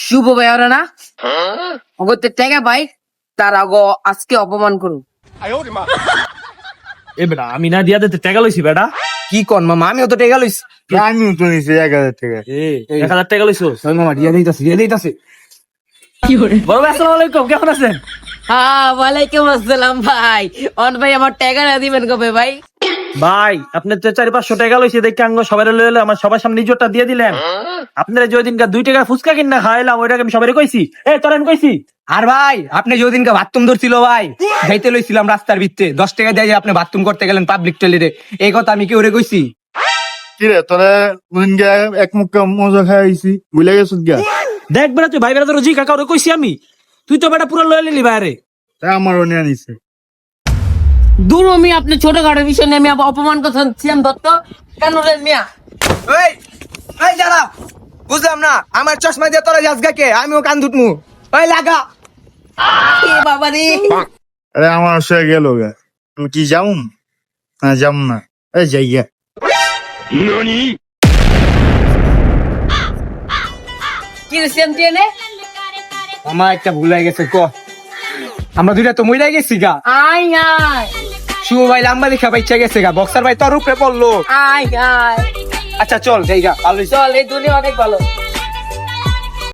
শুভ ভাই ওরা না অগতে টেকা ভাই তার আগো আজকে অপমান করুন। এ বেটা আমি না দিয়া দিতে টাকা লইছি বেটা। কি কন মামা, আমিও তো টেকা লইছি। আমিও তো নিছি 1000 টাকা। 1000 টাকা লইছো? ওই মামা দিয়া দিতাছি। বড় ভাই আসসালামু আলাইকুম, কেমন আছেন? হ্যাঁ ওয়ালাইকুম আসসালাম ভাই। অন ভাই আমার টাকা না দিবেন কবে ভাই? ভাই আপনি তো 400-500 টাকা লইছে দেখে আঙ্গ সবাই লইলে আমার সবার সামনে নিজরটা দিয়ে দিলেন। আপনারা যে দিনকা 2 টাকা ফুচকা কিনা খাইলাম ওইটাকে আমি সবাই কইছি। তোরেন কইছি। আর ভাই আপনি যেদিনকে বাথরুম ধরছিল ভাই, যাইতে লইছিলাম রাস্তার ভিতরে 10 টাকা দিয়ে আপনি বাথরুম করতে গেলেন পাবলিক টয়লেটে, এই কথা আমি কি ওরে কইছি? কি রে তোরা ওদিনকে এক মুখা মজা খাইছি, ভুলে গেছিস গা? দেখ বেটা তুই ভাই বেটা তোর জি কাকা ওরে কইছি আমি, তুই তো বেটা পুরো লয়ে নিলি বাইরে। তাই আমারও নিয়ে নিছে। দূর আমি আপনি ছোটখাটো বিষয় নিয়ে আমি অপমান করছেন দত্ত কেন রে মিয়া? এই যারা বুঝলাম না, আমার চশমা দিয়ে তোরা যাসগা কে? আমিও কান দুটমু। ওই লাগা। এ বাবা রে। আরে আমার সে গেল গা। আমি কি যাউম? না যাম না। এই যাই গা। কি রে সেমটিনে? মামা একটা ভুল হয়ে গেছে, ক আমরা দুইটা তো মইরা গেছি গা। আয় আয় শুভ ভাই লাম্বা দেখা পাইছা গেছে গা, বক্সার ভাই তোর উপরে পড়লো। আয় আয় আচ্ছা চল যাই গা, ভালোই। চল এই দুনিয়া অনেক ভালো।